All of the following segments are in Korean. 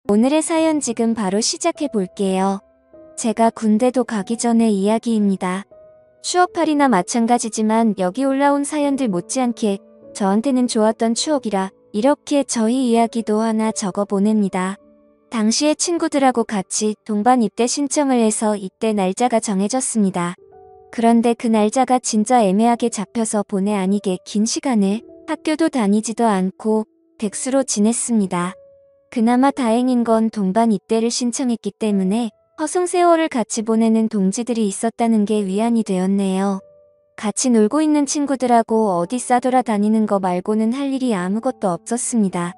오늘의 사연 지금 바로 시작해 볼게요. 제가 군대도 가기 전의 이야기입니다. 추억팔이나 마찬가지지만 여기 올라온 사연들 못지않게 저한테는 좋았던 추억이라 이렇게 저희 이야기도 하나 적어 보냅니다. 당시에 친구들하고 같이 동반 입대 신청을 해서 입대 날짜가 정해졌습니다. 그런데 그 날짜가 진짜 애매하게 잡혀서 본의 아니게 긴 시간을 학교도 다니지도 않고 백수로 지냈습니다. 그나마 다행인 건 동반 입대를 신청했기 때문에 허송세월을 같이 보내는 동지들이 있었다는 게 위안이 되었네요. 같이 놀고 있는 친구들하고 어디 싸돌아다니는 거 말고는 할 일이 아무것도 없었습니다.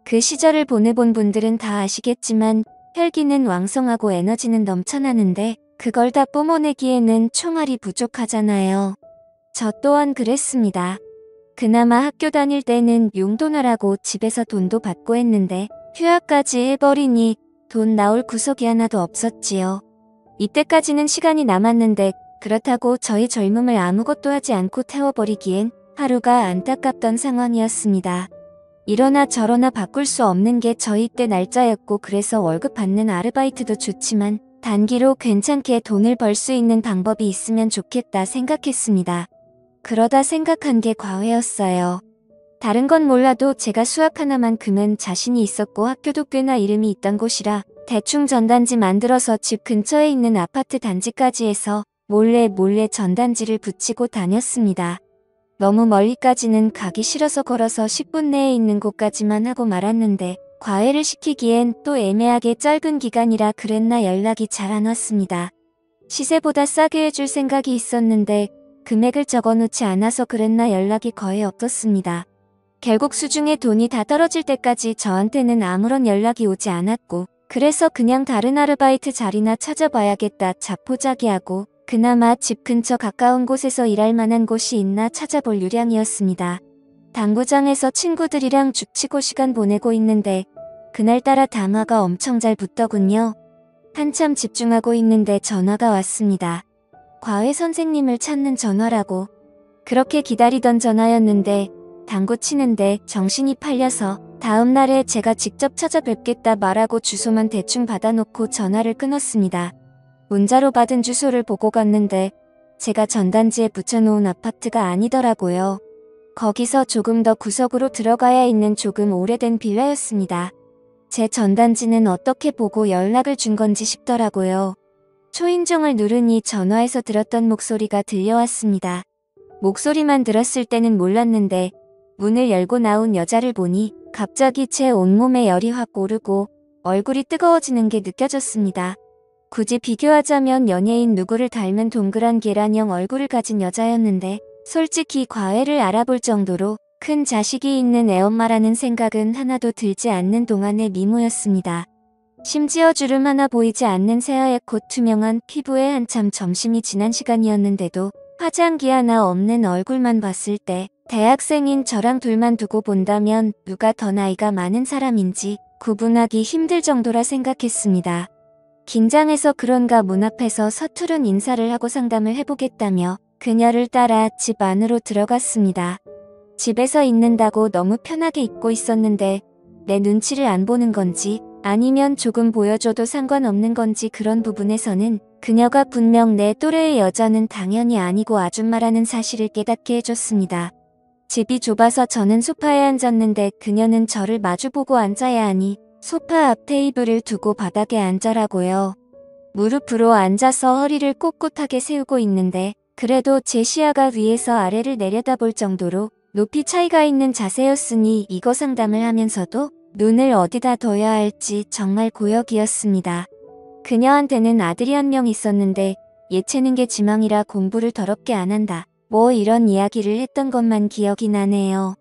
그 시절을 보내본 분들은 다 아시겠지만 혈기는 왕성하고 에너지는 넘쳐나는데 그걸 다 뿜어내기에는 총알이 부족하잖아요. 저 또한 그랬습니다. 그나마 학교 다닐 때는 용돈하라고 집에서 돈도 받고 했는데 휴학까지 해버리니 돈 나올 구석이 하나도 없었지요. 이때까지는 시간이 남았는데 그렇다고 저희 젊음을 아무것도 하지 않고 태워버리기엔 하루가 안타깝던 상황이었습니다. 이러나 저러나 바꿀 수 없는 게 저희 때 날짜였고 그래서 월급 받는 아르바이트도 좋지만 단기로 괜찮게 돈을 벌 수 있는 방법이 있으면 좋겠다 생각했습니다. 그러다 생각한 게 과외였어요. 다른 건 몰라도 제가 수학 하나만큼은 자신이 있었고 학교도 꽤나 이름이 있던 곳이라 대충 전단지 만들어서 집 근처에 있는 아파트 단지까지 해서 몰래 전단지를 붙이고 다녔습니다. 너무 멀리까지는 가기 싫어서 걸어서 10분 내에 있는 곳까지만 하고 말았는데 과외를 시키기엔 또 애매하게 짧은 기간이라 그랬나 연락이 잘 안 왔습니다. 시세보다 싸게 해줄 생각이 있었는데 금액을 적어놓지 않아서 그랬나 연락이 거의 없었습니다. 결국 수중에 돈이 다 떨어질 때까지 저한테는 아무런 연락이 오지 않았고 그래서 그냥 다른 아르바이트 자리나 찾아봐야겠다 자포자기하고 그나마 집 근처 가까운 곳에서 일할 만한 곳이 있나 찾아볼 유량이었습니다. 당구장에서 친구들이랑 죽치고 시간 보내고 있는데 그날따라 담화가 엄청 잘 붙더군요. 한참 집중하고 있는데 전화가 왔습니다. 과외 선생님을 찾는 전화라고. 그렇게 기다리던 전화였는데 당구 치는데 정신이 팔려서 다음날에 제가 직접 찾아뵙겠다 말하고 주소만 대충 받아놓고 전화를 끊었습니다. 문자로 받은 주소를 보고 갔는데 제가 전단지에 붙여놓은 아파트가 아니더라고요. 거기서 조금 더 구석으로 들어가야 있는 조금 오래된 빌라였습니다. 제 전단지는 어떻게 보고 연락을 준 건지 싶더라고요. 초인종을 누르니 전화에서 들었던 목소리가 들려왔습니다. 목소리만 들었을 때는 몰랐는데 문을 열고 나온 여자를 보니 갑자기 제 온몸에 열이 확 오르고 얼굴이 뜨거워지는 게 느껴졌습니다. 굳이 비교하자면 연예인 누구를 닮은 동그란 계란형 얼굴을 가진 여자였는데 솔직히 과외를 알아볼 정도로 큰 자식이 있는 애엄마라는 생각은 하나도 들지 않는 동안의 미모였습니다. 심지어 주름 하나 보이지 않는 새하얗고 투명한 피부에 한참 점심이 지난 시간이었는데도 화장기 하나 없는 얼굴만 봤을 때 대학생인 저랑 둘만 두고 본다면 누가 더 나이가 많은 사람인지 구분하기 힘들 정도라 생각했습니다. 긴장해서 그런가 문 앞에서 서투른 인사를 하고 상담을 해보겠다며 그녀를 따라 집 안으로 들어갔습니다. 집에서 있는다고 너무 편하게 입고 있었는데 내 눈치를 안 보는 건지 아니면 조금 보여줘도 상관없는 건지 그런 부분에서는 그녀가 분명 내 또래의 여자는 당연히 아니고 아줌마라는 사실을 깨닫게 해줬습니다. 집이 좁아서 저는 소파에 앉았는데 그녀는 저를 마주보고 앉아야 하니 소파 앞 테이블을 두고 바닥에 앉으라고요. 무릎으로 앉아서 허리를 꼿꼿하게 세우고 있는데 그래도 제 시야가 위에서 아래를 내려다볼 정도로 높이 차이가 있는 자세였으니 이거 상담을 하면서도 눈을 어디다 둬야 할지 정말 고역이었습니다. 그녀한테는 아들이 한 명 있었는데 예체능 게 지망이라 공부를 더럽게 안 한다. 뭐 이런 이야기를 했던 것만 기억이 나네요.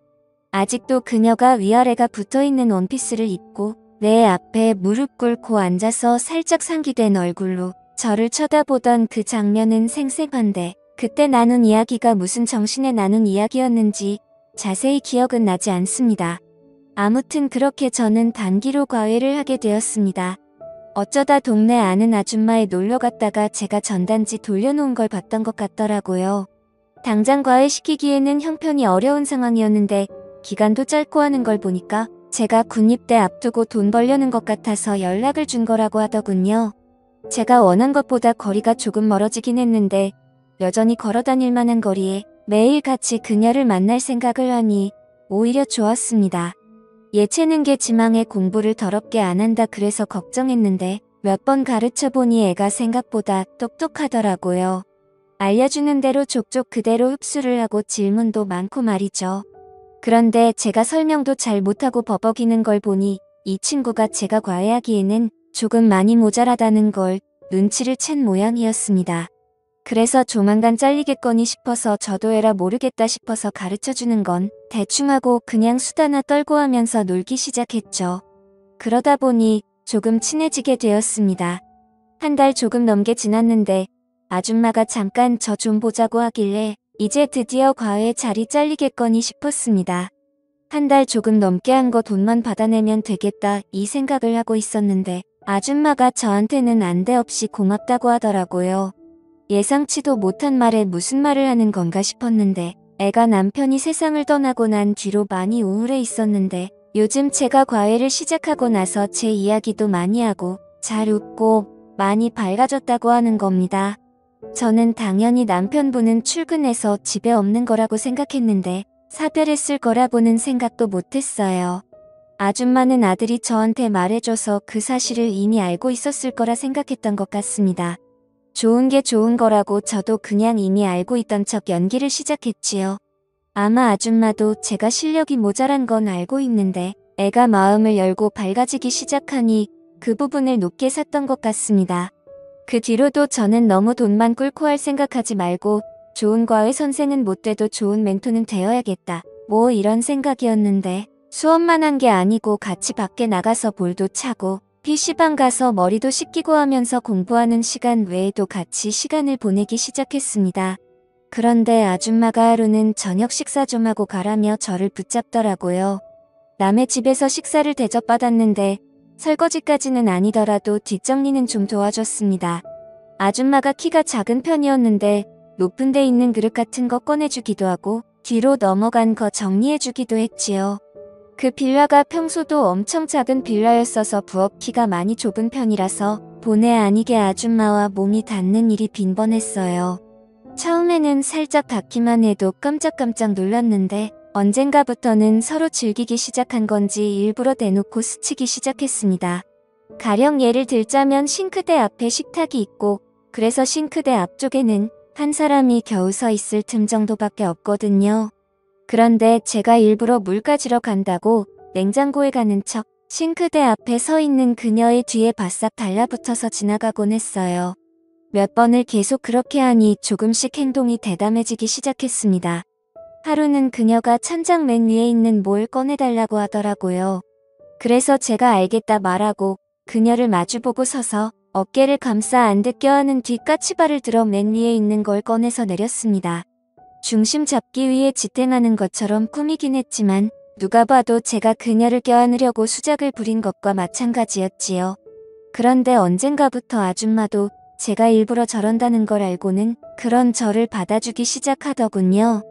아직도 그녀가 위아래가 붙어있는 원피스를 입고 내 앞에 무릎 꿇고 앉아서 살짝 상기된 얼굴로 저를 쳐다보던 그 장면은 생생한데 그때 나눈 이야기가 무슨 정신에 나눈 이야기였는지 자세히 기억은 나지 않습니다. 아무튼 그렇게 저는 단기로 과외를 하게 되었습니다. 어쩌다 동네 아는 아줌마에 놀러 갔다가 제가 전단지 돌려놓은 걸 봤던 것 같더라고요. 당장 과외시키기에는 형편이 어려운 상황이었는데 기간도 짧고 하는 걸 보니까 제가 군입대 앞두고 돈 벌려는 것 같아서 연락을 준 거라고 하더군요. 제가 원한 것보다 거리가 조금 멀어지긴 했는데 여전히 걸어 다닐 만한 거리에 매일 같이 그녀를 만날 생각을 하니 오히려 좋았습니다. 예체능계 지망에 공부를 더럽게 안 한다 그래서 걱정했는데 몇 번 가르쳐보니 애가 생각보다 똑똑하더라고요. 알려주는 대로 족족 그대로 흡수를 하고 질문도 많고 말이죠. 그런데 제가 설명도 잘 못하고 버벅이는 걸 보니 이 친구가 제가 과외하기에는 조금 많이 모자라다는 걸 눈치를 챈 모양이었습니다. 그래서 조만간 잘리겠거니 싶어서 저도 에라 모르겠다 싶어서 가르쳐주는 건 대충 하고 그냥 수다나 떨고 하면서 놀기 시작했죠. 그러다 보니 조금 친해지게 되었습니다. 한 달 조금 넘게 지났는데 아줌마가 잠깐 저 좀 보자고 하길래 이제 드디어 과외 자리 잘리겠거니 싶었습니다. 한 달 조금 넘게 한 거 돈만 받아내면 되겠다 이 생각을 하고 있었는데 아줌마가 저한테는 안대 없이 고맙다고 하더라고요. 예상치도 못한 말에 무슨 말을 하는 건가 싶었는데 애가 남편이 세상을 떠나고 난 뒤로 많이 우울해 있었는데 요즘 제가 과외를 시작하고 나서 제 이야기도 많이 하고 잘 웃고 많이 밝아졌다고 하는 겁니다. 저는 당연히 남편분은 출근해서 집에 없는 거라고 생각했는데 사별했을 거라고는 생각도 못했어요. 아줌마는 아들이 저한테 말해줘서 그 사실을 이미 알고 있었을 거라 생각했던 것 같습니다. 좋은 게 좋은 거라고 저도 그냥 이미 알고 있던 척 연기를 시작했지요. 아마 아줌마도 제가 실력이 모자란 건 알고 있는데 애가 마음을 열고 밝아지기 시작하니 그 부분을 높게 샀던 것 같습니다. 그 뒤로도 저는 너무 돈만 꿀고 할 생각하지 말고 좋은 과외 선생은 못 돼도 좋은 멘토는 되어야겠다. 뭐 이런 생각이었는데 수업만 한 게 아니고 같이 밖에 나가서 볼도 차고 PC방 가서 머리도 씻기고 하면서 공부하는 시간 외에도 같이 시간을 보내기 시작했습니다. 그런데 아줌마가 하루는 저녁 식사 좀 하고 가라며 저를 붙잡더라고요. 남의 집에서 식사를 대접받았는데 설거지까지는 아니더라도 뒷정리는 좀 도와줬습니다. 아줌마가 키가 작은 편이었는데 높은 데 있는 그릇 같은 거 꺼내주기도 하고 뒤로 넘어간 거 정리해주기도 했지요. 그 빌라가 평소도 엄청 작은 빌라였어서 부엌 키가 많이 좁은 편이라서 본의 아니게 아줌마와 몸이 닿는 일이 빈번했어요. 처음에는 살짝 닿기만 해도 깜짝깜짝 놀랐는데 언젠가부터는 서로 즐기기 시작한 건지 일부러 대놓고 스치기 시작했습니다. 가령 예를 들자면 싱크대 앞에 식탁이 있고 그래서 싱크대 앞쪽에는 한 사람이 겨우 서 있을 틈 정도밖에 없거든요. 그런데 제가 일부러 물 가지러 간다고 냉장고에 가는 척 싱크대 앞에 서 있는 그녀의 뒤에 바싹 달라붙어서 지나가곤 했어요. 몇 번을 계속 그렇게 하니 조금씩 행동이 대담해지기 시작했습니다. 하루는 그녀가 찬장 맨 위에 있는 뭘 꺼내달라고 하더라고요. 그래서 제가 알겠다 말하고 그녀를 마주보고 서서 어깨를 감싸 안듯 껴안은 뒤 까치발을 들어 맨 위에 있는 걸 꺼내서 내렸습니다. 중심 잡기 위해 지탱하는 것처럼 꾸미긴 했지만 누가 봐도 제가 그녀를 껴안으려고 수작을 부린 것과 마찬가지였지요. 그런데 언젠가부터 아줌마도 제가 일부러 저런다는 걸 알고는 그런 저를 받아주기 시작하더군요.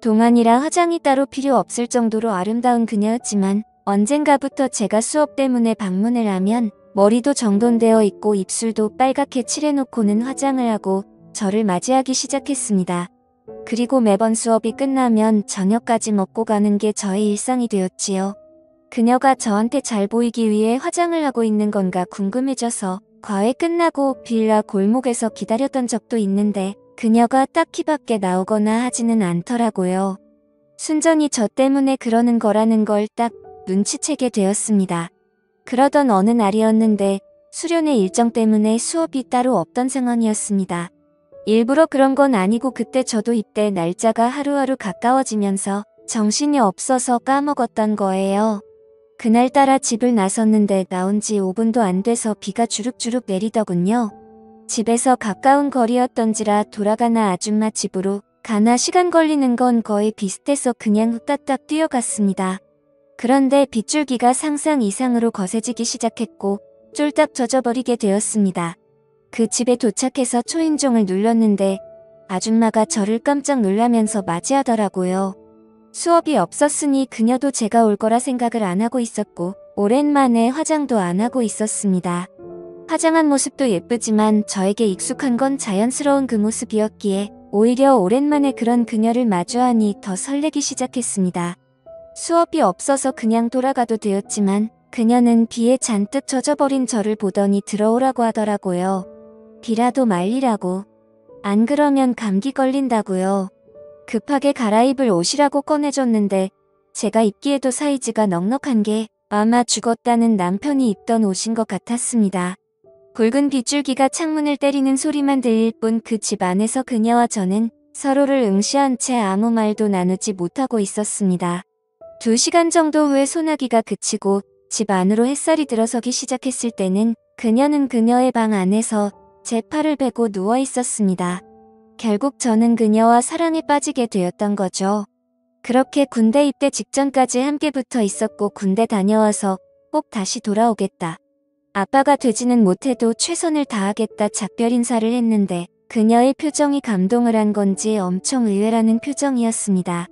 동안이라 화장이 따로 필요 없을 정도로 아름다운 그녀였지만 언젠가부터 제가 수업 때문에 방문을 하면 머리도 정돈되어 있고 입술도 빨갛게 칠해놓고는 화장을 하고 저를 맞이하기 시작했습니다. 그리고 매번 수업이 끝나면 저녁까지 먹고 가는 게 저의 일상이 되었지요. 그녀가 저한테 잘 보이기 위해 화장을 하고 있는 건가 궁금해져서 과외 끝나고 빌라 골목에서 기다렸던 적도 있는데 그녀가 딱히 밖에 나오거나 하지는 않더라고요. 순전히 저 때문에 그러는 거라는 걸 딱 눈치채게 되었습니다. 그러던 어느 날이었는데 수련회 일정 때문에 수업이 따로 없던 상황이었습니다. 일부러 그런 건 아니고 그때 저도 입대 날짜가 하루하루 가까워지면서 정신이 없어서 까먹었던 거예요. 그날따라 집을 나섰는데 나온 지 5분도 안 돼서 비가 주룩주룩 내리더군요. 집에서 가까운 거리였던지라 돌아가나 아줌마 집으로 가나 시간 걸리는 건 거의 비슷해서 그냥 후딱딱 뛰어갔습니다. 그런데 빗줄기가 상상 이상으로 거세지기 시작했고 쫄딱 젖어버리게 되었습니다. 그 집에 도착해서 초인종을 눌렀는데 아줌마가 저를 깜짝 놀라면서 맞이하더라고요. 수업이 없었으니 그녀도 제가 올 거라 생각을 안 하고 있었고 오랜만에 화장도 안 하고 있었습니다. 화장한 모습도 예쁘지만 저에게 익숙한 건 자연스러운 그 모습이었기에 오히려 오랜만에 그런 그녀를 마주하니 더 설레기 시작했습니다. 수업이 없어서 그냥 돌아가도 되었지만 그녀는 비에 잔뜩 젖어버린 저를 보더니 들어오라고 하더라고요. 비라도 말리라고. 안 그러면 감기 걸린다고요. 급하게 갈아입을 옷이라고 꺼내줬는데 제가 입기에도 사이즈가 넉넉한 게 아마 죽었다는 남편이 입던 옷인 것 같았습니다. 굵은 빗줄기가 창문을 때리는 소리만 들릴 뿐 그 집 안에서 그녀와 저는 서로를 응시한 채 아무 말도 나누지 못하고 있었습니다. 2시간 정도 후에 소나기가 그치고 집 안으로 햇살이 들어서기 시작했을 때는 그녀는 그녀의 방 안에서 제 팔을 베고 누워 있었습니다. 결국 저는 그녀와 사랑에 빠지게 되었던 거죠. 그렇게 군대 입대 직전까지 함께 붙어 있었고 군대 다녀와서 꼭 다시 돌아오겠다. 아빠가 되지는 못해도 최선을 다하겠다 작별 인사를 했는데 그녀의 표정이 감동을 한 건지 엄청 의외라는 표정이었습니다.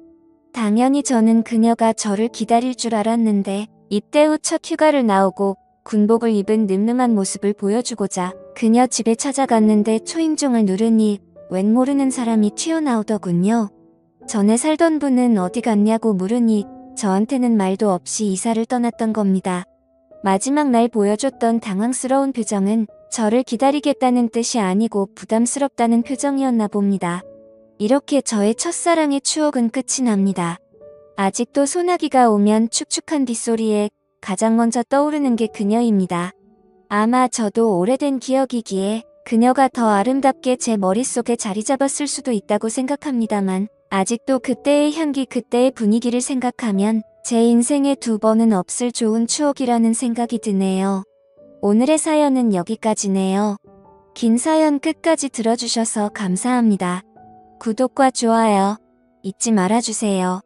당연히 저는 그녀가 저를 기다릴 줄 알았는데 입대 후 첫 휴가를 나오고 군복을 입은 늠름한 모습을 보여주고자 그녀 집에 찾아갔는데 초인종을 누르니 웬 모르는 사람이 튀어나오더군요. 전에 살던 분은 어디 갔냐고 물으니 저한테는 말도 없이 이사를 떠났던 겁니다. 마지막 날 보여줬던 당황스러운 표정은 저를 기다리겠다는 뜻이 아니고 부담스럽다는 표정이었나 봅니다. 이렇게 저의 첫사랑의 추억은 끝이 납니다. 아직도 소나기가 오면 축축한 빗소리에 가장 먼저 떠오르는 게 그녀입니다. 아마 저도 오래된 기억이기에 그녀가 더 아름답게 제 머릿속에 자리 잡았을 수도 있다고 생각합니다만 아직도 그때의 향기 그때의 분위기를 생각하면 제 인생에 2번은 없을 좋은 추억이라는 생각이 드네요. 오늘의 사연은 여기까지네요. 긴 사연 끝까지 들어주셔서 감사합니다. 구독과 좋아요 잊지 말아주세요.